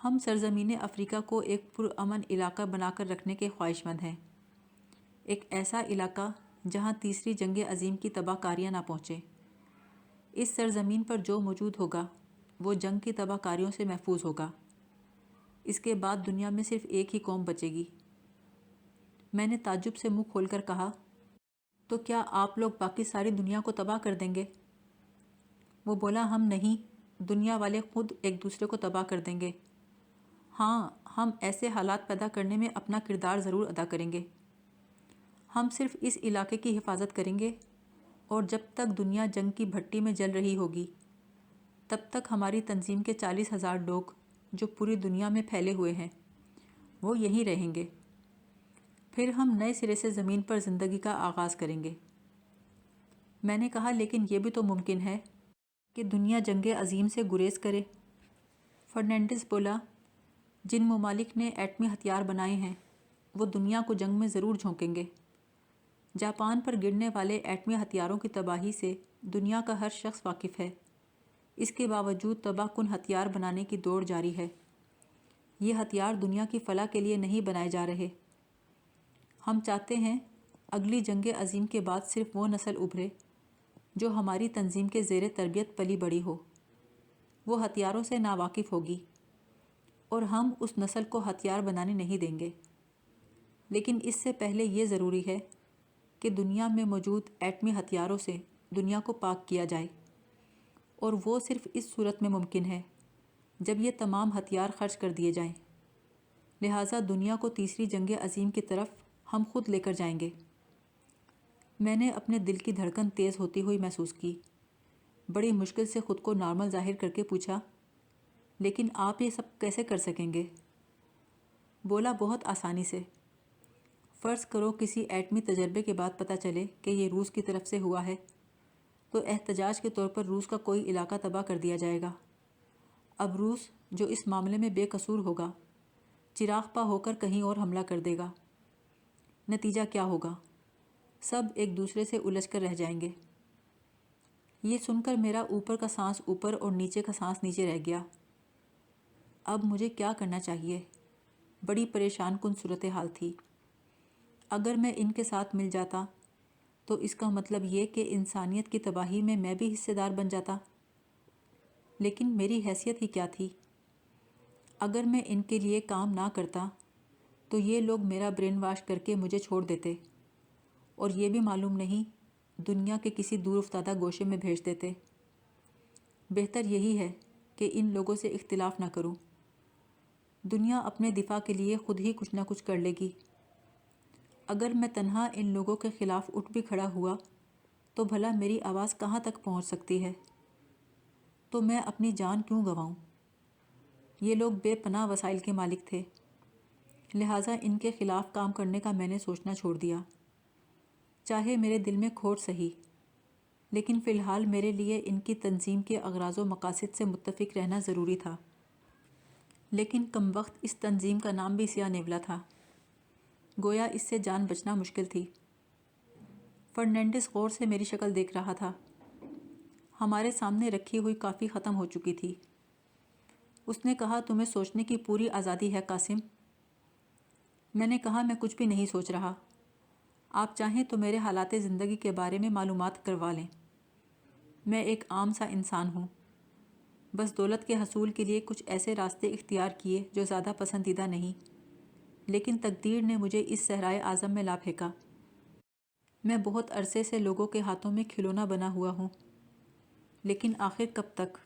ہم سرزمین افریقہ کو ایک پرامن علاقہ بنا کر رکھنے کے خواہش مند ہیں، ایک ایسا علاقہ جہاں تیسری جنگ عظیم کی تباہ کاریاں نہ پہنچیں۔ اس سرزمین پر جو موجود ہوگا وہ جنگ کی تباہ کاریوں سے محفوظ ہوگا۔ اس کے بعد دنیا میں صرف ایک ہی قوم بچے گی۔ میں نے تعجب سے منہ کھول کر کہا، تو کیا آپ لوگ باقی ساری دنیا کو تباہ کر دیں گے؟ وہ بولا، ہم نہیں، دنیا والے خود ایک دوسرے کو تباہ کر دیں گے۔ ہاں، ہم ایسے حالات پیدا کرنے میں اپنا کردار ضرور ادا کریں گے۔ ہم صرف اس علاقے کی حفاظت کریں گے، اور جب تک دنیا جنگ کی بھٹی میں جل رہی ہوگی تب تک ہماری تنظیم کے 40,000 لوگ جو پوری دنیا میں پھیلے ہوئے ہیں وہ یہیں رہیں گے۔ پھر ہم نئے سرے سے زمین پر زندگی کا آغاز کریں گے۔ میں نے کہا، لیکن یہ بھی تو ممکن ہے کہ دنیا جنگ عظیم سے گریز کرے۔ فرنینڈس بولا، جن ممالک نے ایٹمی ہتھیار بنائے ہیں وہ دنیا کو جنگ میں ضرور جھونکیں گے۔ جاپان پر گرنے والے ایٹمی ہتھیاروں کی تباہی سے دنیا کا ہر شخص واقف ہے۔ اس کے باوجود تباہ کن ہتھیار بنانے کی دوڑ جاری ہے۔ یہ ہتھیار دنیا کی فلاح کے لیے نہیں بنائے جا رہے۔ ہم چاہتے ہیں اگلی جنگ عظیم کے بعد صرف وہ نسل ابھرے جو ہماری تنظیم کے زیر تربیت پلی بڑھی ہو۔ وہ ہتھیاروں سے ناواقف ہوگی، اور ہم اس نسل کو ہتھیار بنانے نہیں دیں گے۔ لیکن اس سے پہلے یہ ضروری ہے کہ دنیا میں موجود ایٹمی ہتھیاروں سے دنیا کو پاک کیا جائے، اور وہ صرف اس صورت میں ممکن ہے جب یہ تمام ہتھیار خرچ کر دیے جائیں۔ لہٰذا دنیا کو تیسری جنگ عظیم کی طرف ہم خود لے کر جائیں گے۔ میں نے اپنے دل کی دھڑکن تیز ہوتی ہوئی محسوس کی۔ بڑی مشکل سے خود کو نارمل ظاہر کر کے پوچھا، لیکن آپ یہ سب کیسے کر سکیں گے؟ بولا، بہت آسانی سے۔ فرض کرو کسی ایٹمی تجربے کے بعد پتہ چلے کہ یہ روس کی طرف سے ہوا ہے، تو احتجاج کے طور پر روس کا کوئی علاقہ تباہ کر دیا جائے گا۔ اب روس، جو اس معاملے میں بے قصور ہوگا، چراغ پا ہو کر کہیں اور حملہ کر دے گا۔ نتیجہ کیا ہوگا؟ سب ایک دوسرے سے الجھ کر رہ جائیں گے۔ یہ سن کر میرا اوپر کا سانس اوپر اور نیچے کا سانس نیچے رہ گیا۔ اب مجھے کیا کرنا چاہیے؟ بڑی پریشان کن صورتحال تھی۔ اگر میں ان کے ساتھ مل جاتا تو اس کا مطلب یہ کہ انسانیت کی تباہی میں بھی حصے دار بن جاتا۔ لیکن میری حیثیت ہی کیا تھی؟ اگر میں ان کے لیے کام نہ کرتا تو یہ لوگ میرا برین واش کر کے مجھے چھوڑ دیتے، اور یہ بھی معلوم نہیں دنیا کے کسی دور افتادہ گوشے میں بھیج دیتے۔ بہتر یہی ہے کہ ان لوگوں سے اختلاف نہ کروں۔ دنیا اپنے دفاع کے لیے خود ہی کچھ نہ کچھ کر لے گی۔ اگر میں تنہا ان لوگوں کے خلاف اٹھ بھی کھڑا ہوا تو بھلا میری آواز کہاں تک پہنچ سکتی ہے؟ تو میں اپنی جان کیوں گنواؤں؟ یہ لوگ بے پناہ وسائل کے مالک تھے، لہٰذا ان کے خلاف کام کرنے کا میں نے سوچنا چھوڑ دیا۔ چاہے میرے دل میں کھوٹ سہی، لیکن فی الحال میرے لیے ان کی تنظیم کے اغراض و مقاصد سے متفق رہنا ضروری تھا۔ لیکن کم وقت اس تنظیم کا نام بھی سیاہ نیولا تھا، گویا اس سے جان بچنا مشکل تھی۔ فرنینڈس غور سے میری شکل دیکھ رہا تھا۔ ہمارے سامنے رکھی ہوئی کافی ختم ہو چکی تھی۔ اس نے کہا، تمہیں سوچنے کی پوری آزادی ہے قاسم۔ میں نے کہا، میں کچھ بھی نہیں سوچ رہا۔ آپ چاہیں تو میرے حالات زندگی کے بارے میں معلومات کروا لیں۔ میں ایک عام سا انسان ہوں، بس دولت کے حصول کے لیے کچھ ایسے راستے اختیار کیے جو زیادہ پسندیدہ نہیں، لیکن تقدیر نے مجھے اس صحرائے اعظم میں لا پھینکا۔ میں بہت عرصے سے لوگوں کے ہاتھوں میں کھلونا بنا ہوا ہوں، لیکن آخر کب تک؟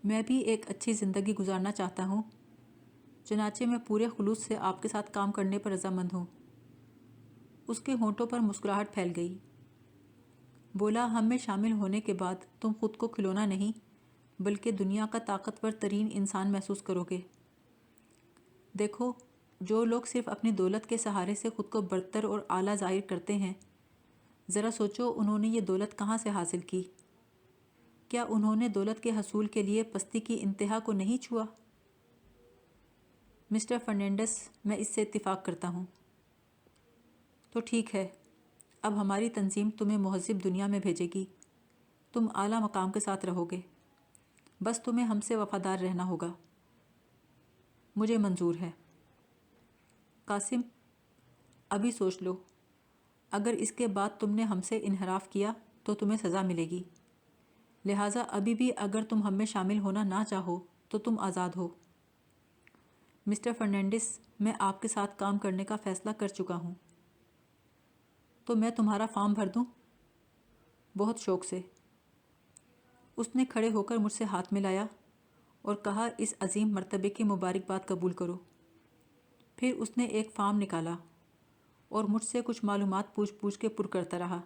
میں بھی ایک اچھی زندگی گزارنا چاہتا ہوں، چنانچہ میں پورے خلوص سے آپ کے ساتھ کام کرنے پر رضامند ہوں۔ اس کے ہونٹوں پر مسکراہٹ پھیل گئی۔ بولا، ہم میں شامل ہونے کے بعد تم خود کو کھلونا نہیں بلکہ دنیا کا طاقتور ترین انسان محسوس کرو گے۔ دیکھو، جو لوگ صرف اپنی دولت کے سہارے سے خود کو برتر اور اعلیٰ ظاہر کرتے ہیں، ذرا سوچو انہوں نے یہ دولت کہاں سے حاصل کی؟ کیا انہوں نے دولت کے حصول کے لیے پستی کی انتہا کو نہیں چھوا؟ مسٹر فرنینڈس، میں اس سے اتفاق کرتا ہوں۔ تو ٹھیک ہے، اب ہماری تنظیم تمہیں مہذب دنیا میں بھیجے گی۔ تم اعلیٰ مقام کے ساتھ رہو گے، بس تمہیں ہم سے وفادار رہنا ہوگا۔ مجھے منظور ہے۔ قاسم، ابھی سوچ لو، اگر اس کے بعد تم نے ہم سے انحراف کیا تو تمہیں سزا ملے گی، لہٰذا ابھی بھی اگر تم ہم میں شامل ہونا نہ چاہو تو تم آزاد ہو۔ مسٹر فرنینڈس، میں آپ کے ساتھ کام کرنے کا فیصلہ کر چکا ہوں۔ تو میں تمہارا فارم بھر دوں؟ بہت شوق سے۔ اس نے کھڑے ہو کر مجھ سے ہاتھ ملایا اور کہا، اس عظیم مرتبے کی مبارکباد قبول کرو۔ پھر اس نے ایک فارم نکالا اور مجھ سے کچھ معلومات پوچھ کے پر کرتا رہا۔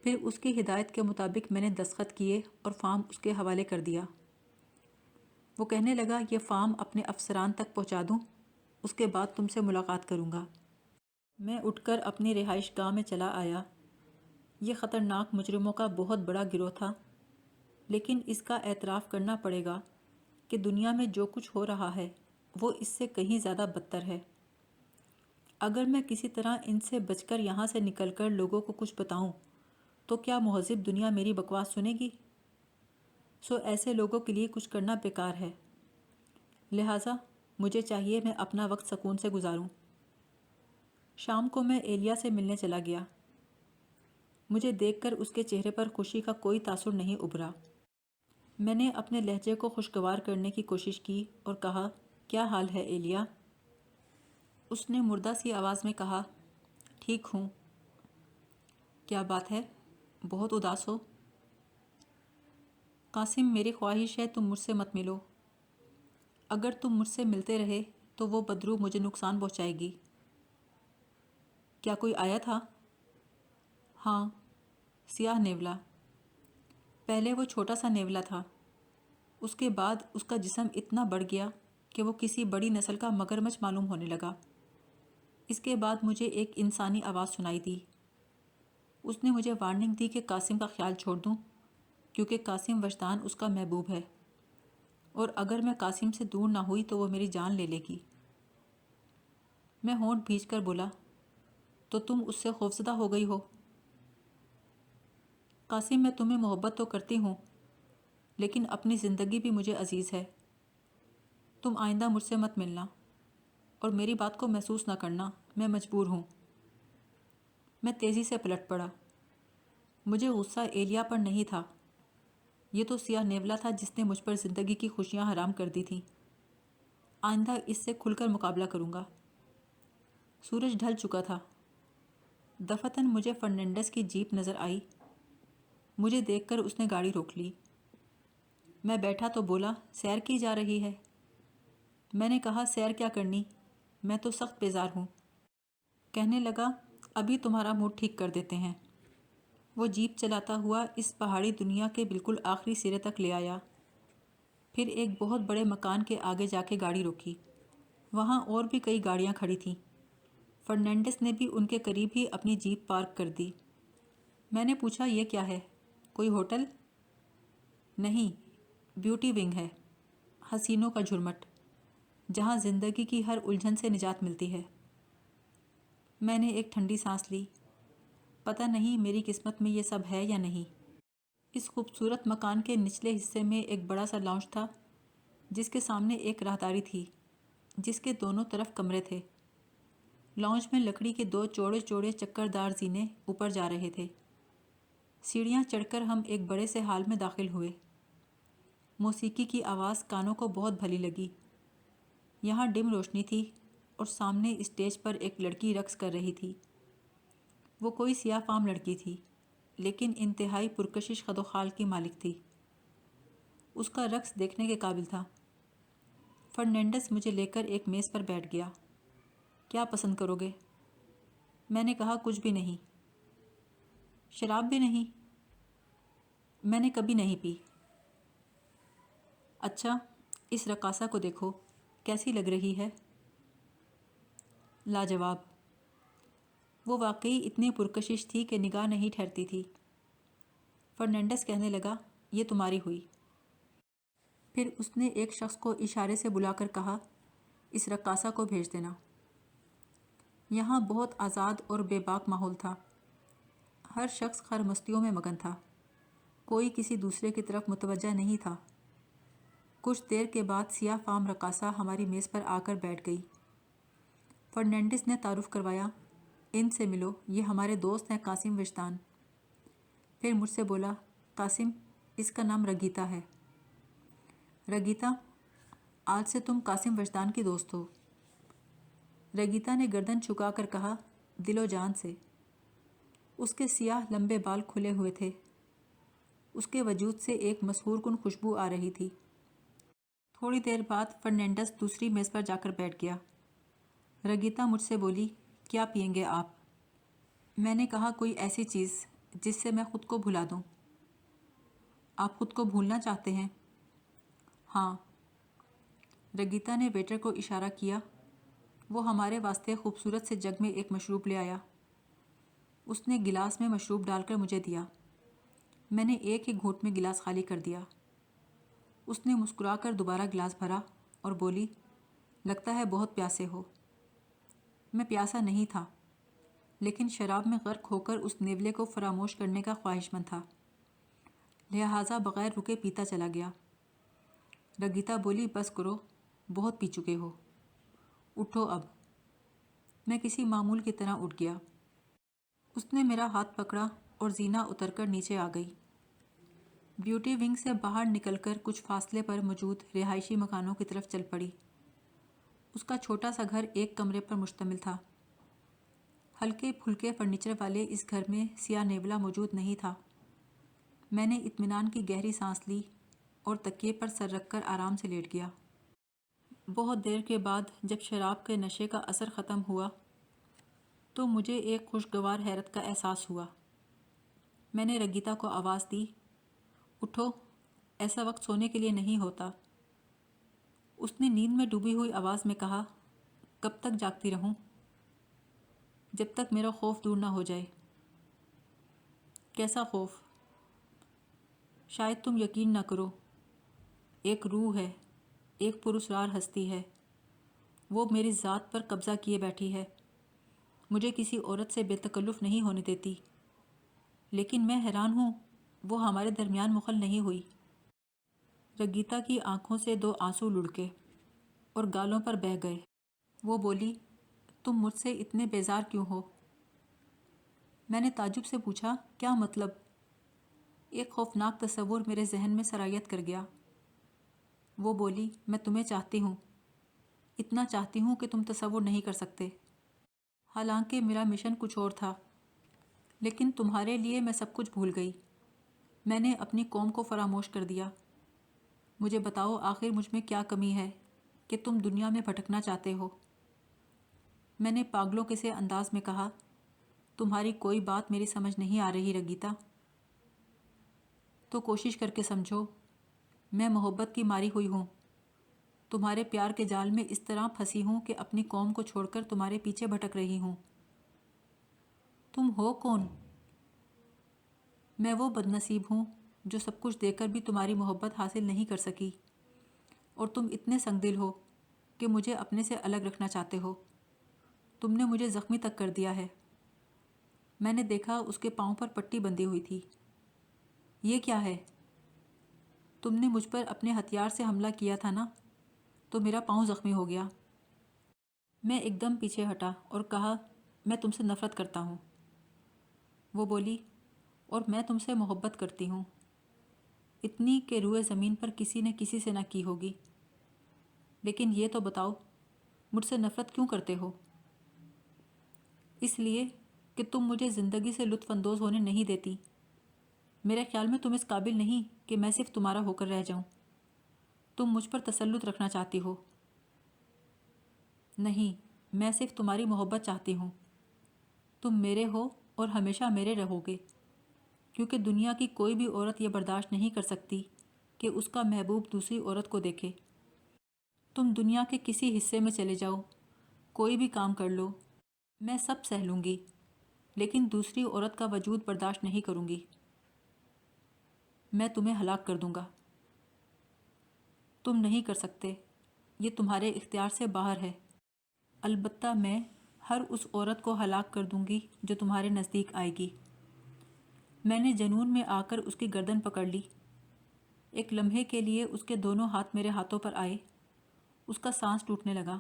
پھر اس کی ہدایت کے مطابق میں نے دستخط کیے اور فارم اس کے حوالے کر دیا۔ وہ کہنے لگا، یہ فارم اپنے افسران تک پہنچا دوں، اس کے بعد تم سے ملاقات کروں گا۔ میں اٹھ کر اپنی رہائش گاہ میں چلا آیا۔ یہ خطرناک مجرموں کا بہت بڑا گروہ تھا، لیکن اس کا اعتراف کرنا پڑے گا کہ دنیا میں جو کچھ ہو رہا ہے وہ اس سے کہیں زیادہ بدتر ہے۔ اگر میں کسی طرح ان سے بچ کر یہاں سے نکل کر لوگوں کو کچھ بتاؤں تو کیا مہذب دنیا میری بکواس سنے گی؟ سو ایسے لوگوں کے لیے کچھ کرنا بیکار ہے، لہٰذا مجھے چاہیے میں اپنا وقت سکون سے گزاروں۔ شام کو میں ایلیا سے ملنے چلا گیا۔ مجھے دیکھ کر اس کے چہرے پر خوشی کا کوئی تاثر نہیں ابھرا۔ میں نے اپنے لہجے کو خوشگوار کرنے کی کوشش کی اور کہا، کیا حال ہے ایلیا؟ اس نے مردہ سی آواز میں کہا، ٹھیک ہوں۔ کیا بات ہے؟ بہت اداس ہو؟ قاسم، میری خواہش ہے تم مجھ سے مت ملو۔ اگر تم مجھ سے ملتے رہے تو وہ بدروح مجھے نقصان پہنچائے گی۔ کیا کوئی آیا تھا؟ ہاں، سیاہ نیولا۔ پہلے وہ چھوٹا سا نیولا تھا، اس کے بعد اس کا جسم اتنا بڑھ گیا کہ وہ کسی بڑی نسل کا مگرمچھ معلوم ہونے لگا۔ اس کے بعد مجھے ایک انسانی آواز سنائی دی۔ اس نے مجھے وارننگ دی کہ قاسم کا خیال چھوڑ دوں، کیونکہ قاسم وجدان اس کا محبوب ہے، اور اگر میں قاسم سے دور نہ ہوئی تو وہ میری جان لے لے گی۔ میں ہونٹ بھینچ کر بولا، تو تم اس سے خوفزدہ ہو گئی ہو؟ قاسم، میں تمہیں محبت تو کرتی ہوں، لیکن اپنی زندگی بھی مجھے عزیز ہے۔ تم آئندہ مجھ سے مت ملنا اور میری بات کو محسوس نہ کرنا، میں مجبور ہوں۔ میں تیزی سے پلٹ پڑا۔ مجھے غصہ ایلیا پر نہیں تھا، یہ تو سیاہ نیولا تھا جس نے مجھ پر زندگی کی خوشیاں حرام کر دی تھیں۔ آئندہ اس سے کھل کر مقابلہ کروں گا۔ سورج ڈھل چکا تھا۔ دفتن مجھے فرنینڈس کی جیپ نظر آئی۔ مجھے دیکھ کر اس نے گاڑی روک لی۔ میں بیٹھا تو بولا، سیر کی جا رہی ہے؟ میں نے کہا، سیر کیا کرنی، میں تو سخت بیزار ہوں۔ کہنے لگا، ابھی تمہارا موڈ ٹھیک کر دیتے ہیں۔ وہ جیپ چلاتا ہوا اس پہاڑی دنیا کے بالکل آخری سرے تک لے آیا، پھر ایک بہت بڑے مکان کے آگے جا کے گاڑی روکی۔ وہاں اور بھی کئی گاڑیاں کھڑی تھیں۔ فرنینڈس نے بھی ان کے قریب ہی اپنی جیپ پارک کر دی۔ میں نے پوچھا، یہ کیا ہے، کوئی ہوٹل؟ نہیں، بیوٹی ونگ ہے، حسینوں کا جھرمٹ، جہاں زندگی کی ہر الجھن سے نجات ملتی ہے۔ میں نے ایک ٹھنڈی سانس لی۔ پتہ نہیں میری قسمت میں یہ سب ہے یا نہیں۔ اس خوبصورت مکان کے نچلے حصے میں ایک بڑا سا لاؤنج تھا، جس کے سامنے ایک راہداری تھی، جس کے دونوں طرف کمرے تھے۔ لاؤنج میں لکڑی کے دو چوڑے چوڑے چکردار زینے اوپر جا رہے تھے۔ سیڑھیاں چڑھ کر ہم ایک بڑے سے ہال میں داخل ہوئے۔ موسیقی کی آواز کانوں کو بہت بھلی لگی۔ یہاں ڈم روشنی تھی اور سامنے اسٹیج پر ایک لڑکی رقص کر رہی تھی۔ وہ کوئی سیاہ فام لڑکی تھی، لیکن انتہائی پرکشش خد و خال کی مالک تھی۔ اس کا رقص دیکھنے کے قابل تھا۔ فرنینڈس مجھے لے کر ایک میز پر بیٹھ گیا۔ کیا پسند کرو گے؟ میں نے کہا، کچھ بھی نہیں۔ شراب بھی نہیں؟ میں نے کبھی نہیں پی۔ اچھا، اس رقاصہ کو دیکھو، کیسی لگ رہی ہے؟ لاجواب۔ وہ واقعی اتنی پرکشش تھی کہ نگاہ نہیں ٹھہرتی تھی۔ فرنینڈس کہنے لگا، یہ تمہاری ہوئی۔ پھر اس نے ایک شخص کو اشارے سے بلا کر کہا، اس رقاصہ کو بھیج دینا۔ یہاں بہت آزاد اور بے باک ماحول تھا۔ ہر شخص خرمستیوں میں مگن تھا، کوئی کسی دوسرے کی طرف متوجہ نہیں تھا۔ کچھ دیر کے بعد سیاہ فام رقاصہ ہماری میز پر آ کر بیٹھ گئی۔ فرنینڈس نے تعارف کروایا، ان سے ملو، یہ ہمارے دوست ہیں قاسم وجدان۔ پھر مجھ سے بولا، قاسم، اس کا نام رگیتا ہے۔ رگیتا، آج سے تم قاسم وجدان کی دوست ہو۔ رگیتا نے گردن جھکا کر کہا، دل و جان سے۔ اس کے سیاہ لمبے بال کھلے ہوئے تھے۔ اس کے وجود سے ایک مسحور کن خوشبو آ رہی تھی۔ تھوڑی دیر بعد فرنینڈس دوسری میز پر جا کر بیٹھ گیا۔ رگیتا مجھ سے بولی، کیا پئیں گے آپ؟ میں نے کہا، کوئی ایسی چیز جس سے میں خود کو بھلا دوں۔ آپ خود کو بھولنا چاہتے ہیں؟ ہاں۔ رگیتا نے ویٹر کو اشارہ کیا۔ وہ ہمارے واسطے خوبصورت سے جگ میں ایک مشروب لے آیا۔ اس نے گلاس میں مشروب ڈال کر مجھے دیا۔ میں نے ایک ہی گھونٹ میں گلاس خالی کر دیا۔ اس نے مسکرا کر دوبارہ گلاس بھرا اور بولی، لگتا ہے بہت پیاسے ہو۔ میں پیاسا نہیں تھا، لیکن شراب میں غرق ہو کر اس نیولے کو فراموش کرنے کا خواہش مند تھا، لہٰذا بغیر رکے پیتا چلا گیا۔ رگیتا بولی، بس کرو، بہت پی چکے ہو، اٹھو اب۔ میں کسی معمول کی طرح اٹھ گیا۔ اس نے میرا ہاتھ پکڑا اور زینہ اتر کر نیچے آ گئی۔ بیوٹی ونگ سے باہر نکل کر کچھ فاصلے پر موجود رہائشی مکانوں کی طرف چل پڑی۔ اس کا چھوٹا سا گھر ایک کمرے پر مشتمل تھا۔ ہلکے پھلکے فرنیچر والے اس گھر میں سیاہ نیولا موجود نہیں تھا۔ میں نے اطمینان کی گہری سانس لی اور تکیے پر سر رکھ کر آرام سے لیٹ گیا۔ بہت دیر کے بعد جب شراب کے نشے کا اثر ختم ہوا تو مجھے ایک خوشگوار حیرت کا احساس ہوا۔ میں نے رگیتا کو آواز دی، اٹھو، ایسا وقت سونے کے لیے نہیں ہوتا۔ اس نے نیند میں ڈوبی ہوئی آواز میں کہا، کب تک جاگتی رہوں؟ جب تک میرا خوف دور نہ ہو جائے۔ کیسا خوف؟ شاید تم یقین نہ کرو، ایک روح ہے، ایک پراسرار ہستی ہے، وہ میری ذات پر قبضہ کیے بیٹھی ہے، مجھے کسی عورت سے بے تکلف نہیں ہونے دیتی، لیکن میں حیران ہوں وہ ہمارے درمیان مخل نہیں ہوئی۔ رگیتا کی آنکھوں سے دو آنسو لڑکے اور گالوں پر بہہ گئے۔ وہ بولی، تم مجھ سے اتنے بیزار کیوں ہو؟ میں نے تعجب سے پوچھا، کیا مطلب؟ ایک خوفناک تصور میرے ذہن میں سرایت کر گیا۔ وہ بولی، میں تمہیں چاہتی ہوں، اتنا چاہتی ہوں کہ تم تصور نہیں کر سکتے۔ حالانکہ میرا مشن کچھ اور تھا، لیکن تمہارے لیے میں سب کچھ بھول گئی۔ میں نے اپنی قوم کو فراموش کر دیا۔ مجھے بتاؤ، آخر مجھ میں کیا کمی ہے کہ تم دنیا میں بھٹکنا چاہتے ہو؟ میں نے پاگلوں کے سے انداز میں کہا، تمہاری کوئی بات میری سمجھ نہیں آ رہی رگیتا۔ تو کوشش کر کے سمجھو، میں محبت کی ماری ہوئی ہوں، تمہارے پیار کے جال میں اس طرح پھنسی ہوں کہ اپنی قوم کو چھوڑ کر تمہارے پیچھے بھٹک رہی ہوں۔ تم ہو کون؟ میں وہ بدنصیب ہوں جو سب کچھ دے کر بھی تمہاری محبت حاصل نہیں کر سکی، اور تم اتنے سنگ دل ہو کہ مجھے اپنے سے الگ رکھنا چاہتے ہو۔ تم نے مجھے زخمی تک کر دیا ہے۔ میں نے دیکھا اس کے پاؤں پر پٹی بندھی ہوئی تھی۔ یہ کیا ہے؟ تم نے مجھ پر اپنے ہتھیار سے حملہ کیا تھا نا، تو میرا پاؤں زخمی ہو گیا۔ میں ایک دم پیچھے ہٹا اور کہا، میں تم سے نفرت کرتا ہوں۔ وہ بولی، اور میں تم سے محبت کرتی ہوں، اتنی کہ روئے زمین پر کسی نے کسی سے نہ کی ہوگی۔ لیکن یہ تو بتاؤ، مجھ سے نفرت کیوں کرتے ہو؟ اس لیے کہ تم مجھے زندگی سے لطف اندوز ہونے نہیں دیتی۔ میرے خیال میں تم اس قابل نہیں کہ میں صرف تمہارا ہو کر رہ جاؤں۔ تم مجھ پر تسلط رکھنا چاہتی ہو۔ نہیں، میں صرف تمہاری محبت چاہتی ہوں۔ تم میرے ہو اور ہمیشہ میرے رہو گے، کیونکہ دنیا کی کوئی بھی عورت یہ برداشت نہیں کر سکتی کہ اس کا محبوب دوسری عورت کو دیکھے۔ تم دنیا کے کسی حصے میں چلے جاؤ، کوئی بھی کام کر لو، میں سب سہ لوں گی، لیکن دوسری عورت کا وجود برداشت نہیں کروں گی۔ میں تمہیں ہلاک کر دوں گا۔ تم نہیں کر سکتے، یہ تمہارے اختیار سے باہر ہے۔ البتہ میں ہر اس عورت کو ہلاک کر دوں گی جو تمہارے نزدیک آئے گی۔ میں نے جنون میں آ کر اس کی گردن پکڑ لی۔ ایک لمحے کے لیے اس کے دونوں ہاتھ میرے ہاتھوں پر آئے۔ اس کا سانس ٹوٹنے لگا،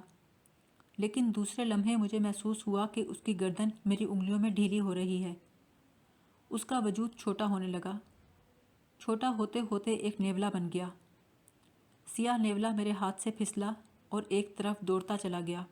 لیکن دوسرے لمحے مجھے محسوس ہوا کہ اس کی گردن میری انگلیوں میں ڈھیلی ہو رہی ہے۔ اس کا وجود چھوٹا ہونے لگا، چھوٹا ہوتے ہوتے ایک نیولا بن گیا۔ سیاہ نیولا میرے ہاتھ سے پھسلا اور ایک طرف دوڑتا چلا گیا۔